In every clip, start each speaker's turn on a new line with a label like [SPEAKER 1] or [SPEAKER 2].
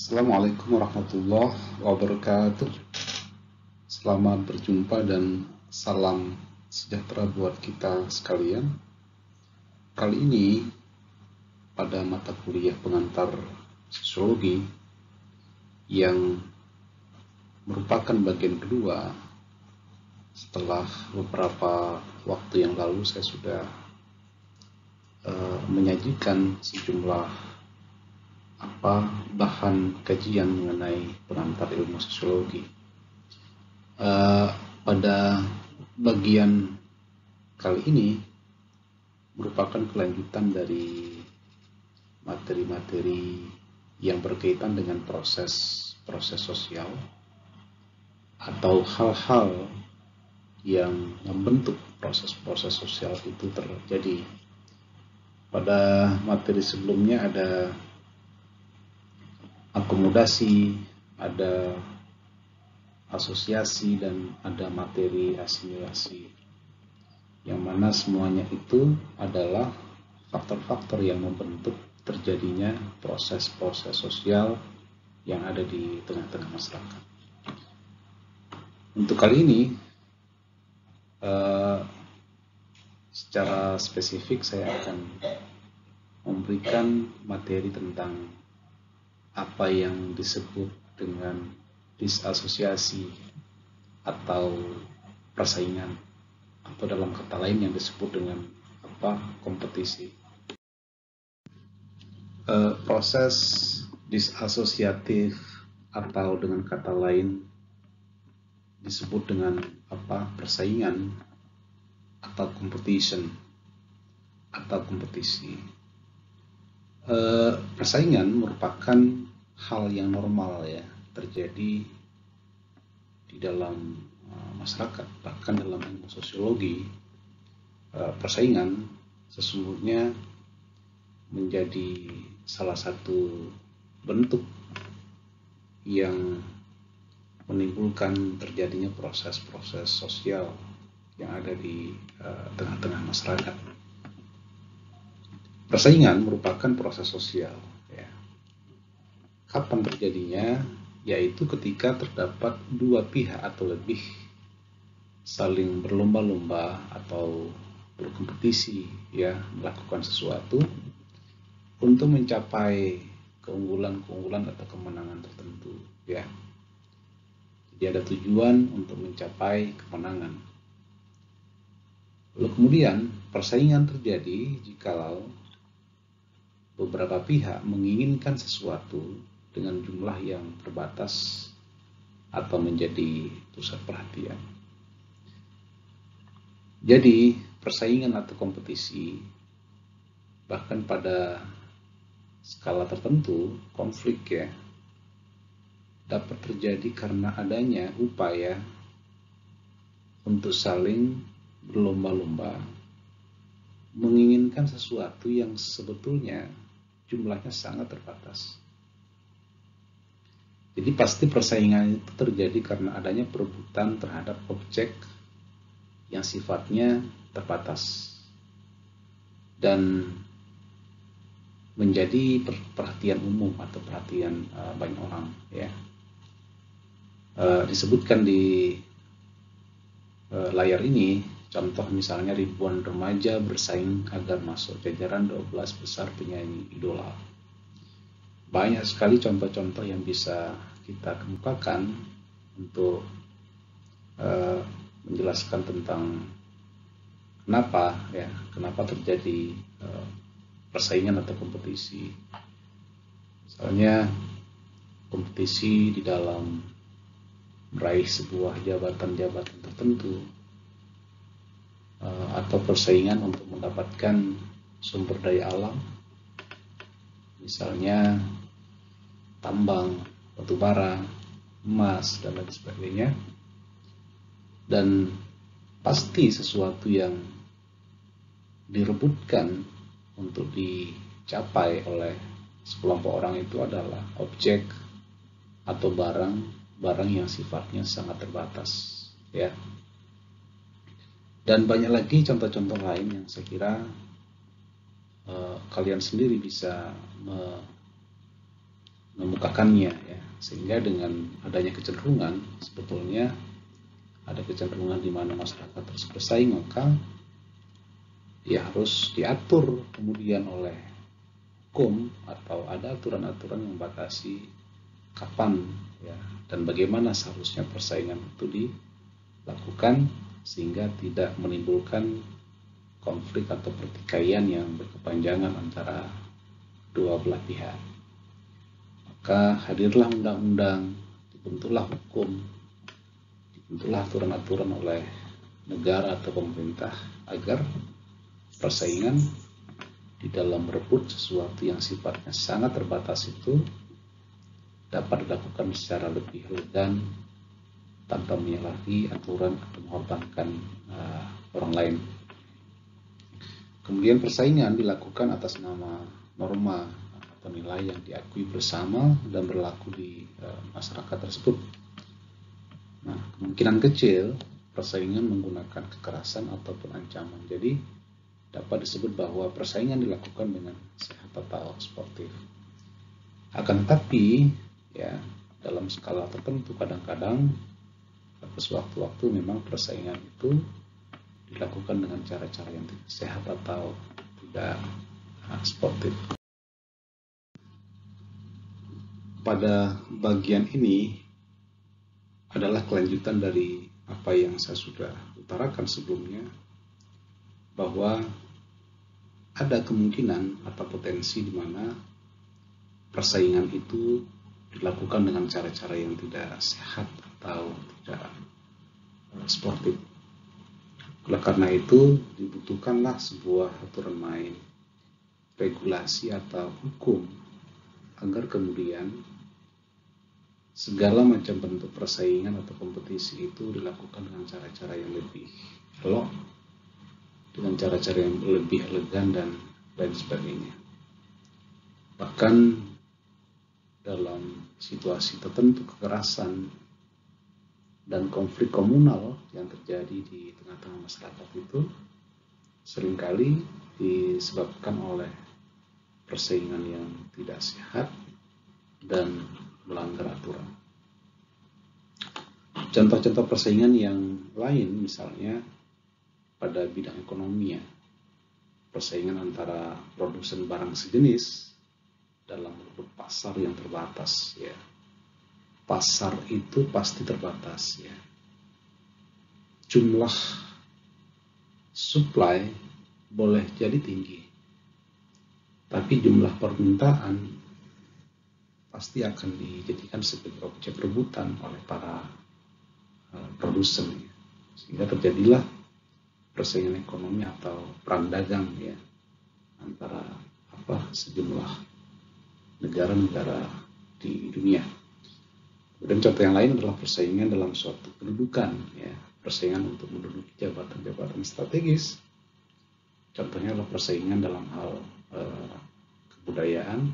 [SPEAKER 1] Assalamualaikum warahmatullahi wabarakatuh. Selamat berjumpa dan salam sejahtera buat kita sekalian. Kali ini pada mata kuliah pengantar sosiologi yang merupakan bagian kedua setelah beberapa waktu yang lalu saya sudah menyajikan sejumlah bahan kajian mengenai pengantar ilmu sosiologi. Pada bagian kali ini merupakan kelanjutan dari materi-materi yang berkaitan dengan proses sosial atau hal-hal yang membentuk proses sosial itu terjadi. Pada materi sebelumnya ada akomodasi, ada asosiasi, dan ada materi asimilasi, yang mana semuanya itu adalah faktor-faktor yang membentuk terjadinya proses-proses sosial yang ada di tengah-tengah masyarakat. Untuk kali ini secara spesifik saya akan memberikan materi tentang apa yang disebut dengan disasosiasi atau persaingan, atau dalam kata lain yang disebut dengan kompetisi. Proses disasosiatif atau dengan kata lain disebut dengan persaingan atau competition atau kompetisi. Persaingan merupakan hal yang normal ya, terjadi di dalam masyarakat. Bahkan dalam ilmu sosiologi, persaingan sesungguhnya menjadi salah satu bentuk yang menimbulkan terjadinya proses-proses sosial yang ada di tengah-tengah masyarakat. Persaingan merupakan proses sosial ya. Kapan terjadinya? Yaitu ketika terdapat dua pihak atau lebih saling berlomba-lomba atau berkompetisi ya, melakukan sesuatu untuk mencapai keunggulan atau kemenangan tertentu ya. Jadi ada tujuan untuk mencapai kemenangan. Lalu kemudian persaingan terjadi jikalau beberapa pihak menginginkan sesuatu dengan jumlah yang terbatas atau menjadi pusat perhatian. Jadi persaingan atau kompetisi, bahkan pada skala tertentu konflik ya, dapat terjadi karena adanya upaya untuk saling berlomba-lomba menginginkan sesuatu yang sebetulnya jumlahnya sangat terbatas. Jadi pasti persaingan itu terjadi karena adanya perebutan terhadap objek yang sifatnya terbatas dan menjadi perhatian umum atau perhatian banyak orang ya. Disebutkan di layar ini contoh misalnya ribuan remaja bersaing agar masuk jajaran 12 besar penyanyi idola. Banyak sekali contoh-contoh yang bisa kita kemukakan untuk menjelaskan tentang kenapa terjadi persaingan atau kompetisi. Misalnya kompetisi di dalam meraih sebuah jabatan-jabatan tertentu, atau persaingan untuk mendapatkan sumber daya alam, misalnya tambang, batu bara, emas, dan lain sebagainya. Dan pasti sesuatu yang direbutkan untuk dicapai oleh sekelompok orang itu adalah objek atau barang yang sifatnya sangat terbatas ya. Dan banyak lagi contoh-contoh lain yang saya kira kalian sendiri bisa memukakannya ya, sehingga dengan adanya kecenderungan sebetulnya ada kecenderungan di mana masyarakat terus bersaing, maka ya harus diatur kemudian oleh hukum atau ada aturan-aturan yang membatasi kapan ya dan bagaimana seharusnya persaingan itu dilakukan sehingga tidak menimbulkan konflik atau pertikaian yang berkepanjangan antara dua belah pihak. Maka hadirlah undang-undang, dibentuklah hukum, dibentuklah aturan-aturan oleh negara atau pemerintah agar persaingan di dalam merebut sesuatu yang sifatnya sangat terbatas itu dapat dilakukan secara lebih elegan tanpa menyalahi aturan atau mengorbankan orang lain. Kemudian persaingan dilakukan atas nama norma atau nilai yang diakui bersama dan berlaku di masyarakat tersebut. Nah, kemungkinan kecil persaingan menggunakan kekerasan ataupun ancaman. Jadi dapat disebut bahwa persaingan dilakukan dengan sehat atau sportif. Akan tetapi ya dalam skala tertentu kadang-kadang sewaktu-waktu memang persaingan itu dilakukan dengan cara-cara yang tidak sehat atau tidak sportif. Pada bagian ini adalah kelanjutan dari apa yang saya sudah utarakan sebelumnya, bahwa ada kemungkinan atau potensi di mana persaingan itu dilakukan dengan cara-cara yang tidak sehat atau tidak sportif. Oleh karena itu dibutuhkanlah sebuah aturan main, regulasi atau hukum agar kemudian segala macam bentuk persaingan atau kompetisi itu dilakukan dengan cara-cara yang lebih elok, dengan cara-cara yang lebih elegan dan lain sebagainya. Bahkan dalam situasi tertentu kekerasan dan konflik komunal yang terjadi di tengah-tengah masyarakat itu seringkali disebabkan oleh persaingan yang tidak sehat dan melanggar aturan. Contoh-contoh persaingan yang lain misalnya pada bidang ekonomi ya, persaingan antara produsen barang sejenis dalam merebut pasar yang terbatas ya. Pasar itu pasti terbatas ya. Jumlah supply boleh jadi tinggi, tapi jumlah permintaan pasti akan dijadikan sebagai objek rebutan oleh para produsen ya. Sehingga terjadilah persaingan ekonomi atau perang dagang ya antara sejumlah negara-negara di dunia. Dan contoh yang lain adalah persaingan dalam suatu kedudukan ya, persaingan untuk menduduki jabatan-jabatan strategis. Contohnya adalah persaingan dalam hal kebudayaan,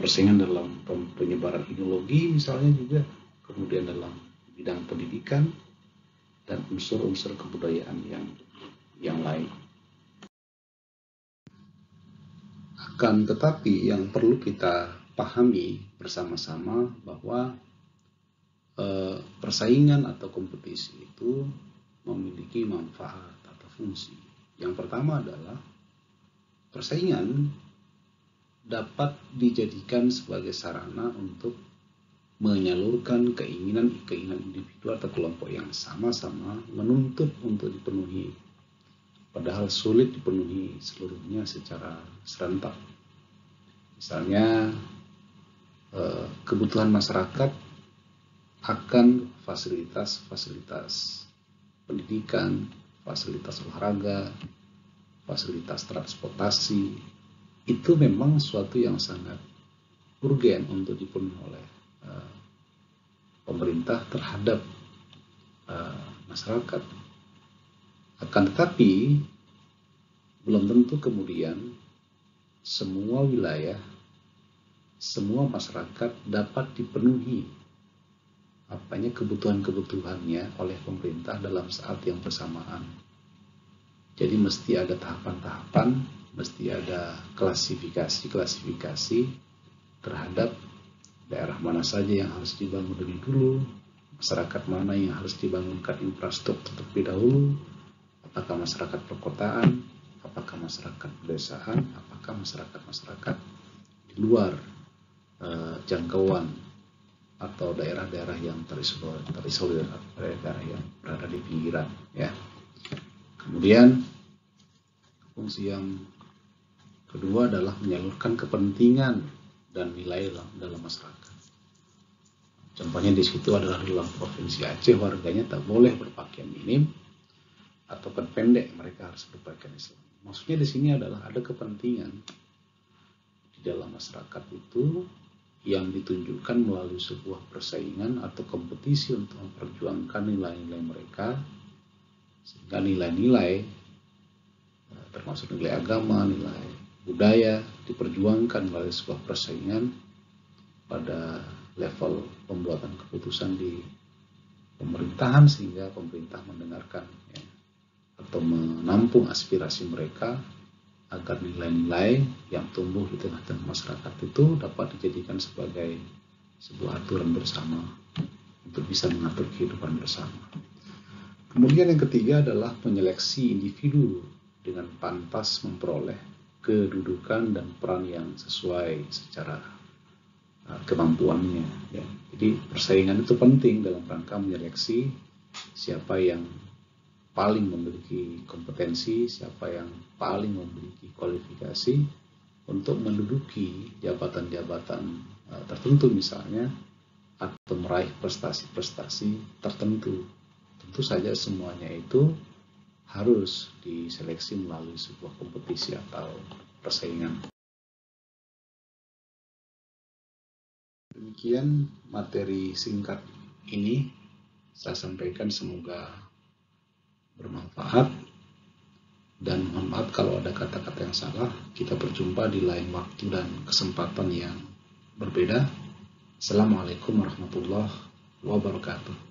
[SPEAKER 1] persaingan dalam penyebaran ideologi misalnya juga, kemudian dalam bidang pendidikan dan unsur-unsur kebudayaan yang lain. Akan tetapi yang perlu kita pahami bersama-sama bahwa persaingan atau kompetisi itu memiliki manfaat atau fungsi. Yang pertama adalah persaingan dapat dijadikan sebagai sarana untuk menyalurkan keinginan individu atau kelompok yang sama-sama menuntut untuk dipenuhi, padahal sulit dipenuhi seluruhnya secara serentak. Misalnya kebutuhan masyarakat akan fasilitas pendidikan, fasilitas olahraga, fasilitas transportasi, itu memang suatu yang sangat urgen untuk dipenuhi oleh pemerintah terhadap masyarakat. Akan tetapi belum tentu kemudian semua wilayah, semua masyarakat dapat dipenuhi kebutuhan-kebutuhannya oleh pemerintah dalam saat yang bersamaan. Jadi mesti ada tahapan-tahapan, mesti ada klasifikasi terhadap daerah mana saja yang harus dibangun lebih dulu, masyarakat mana yang harus dibangunkan infrastruktur terlebih dahulu, apakah masyarakat perkotaan, apakah masyarakat pedesaan, apakah masyarakat di luar jangkauan atau daerah-daerah yang terisolir, daerah yang berada di pinggiran, ya. Kemudian fungsi yang kedua adalah menyalurkan kepentingan dan nilai dalam masyarakat. Contohnya di situ adalah dalam provinsi Aceh, warganya tak boleh berpakaian minim atau pendek, mereka harus berpakaian Islam. Maksudnya di sini adalah ada kepentingan di dalam masyarakat itu yang ditunjukkan melalui sebuah persaingan atau kompetisi untuk memperjuangkan nilai-nilai mereka, sehingga nilai-nilai termasuk nilai agama, nilai budaya diperjuangkan melalui sebuah persaingan pada level pembuatan keputusan di pemerintahan, sehingga pemerintah mendengarkan, ya, atau menampung aspirasi mereka agar nilai-nilai yang tumbuh di tengah-tengah masyarakat itu dapat dijadikan sebagai sebuah aturan bersama untuk bisa mengatur kehidupan bersama. Kemudian yang ketiga adalah menyeleksi individu dengan pantas memperoleh kedudukan dan peran yang sesuai secara kemampuannya, ya. Jadi persaingan itu penting dalam rangka menyeleksi siapa yang paling memiliki kompetensi, siapa yang paling memiliki kualifikasi untuk menduduki jabatan-jabatan tertentu misalnya, atau meraih prestasi-prestasi tertentu. Tentu saja semuanya itu harus diseleksi melalui sebuah kompetisi atau persaingan. Demikian materi singkat ini saya sampaikan, semoga bermanfaat, dan mohon maaf kalau ada kata-kata yang salah. Kita berjumpa di lain waktu dan kesempatan yang berbeda. Assalamualaikum warahmatullahi wabarakatuh.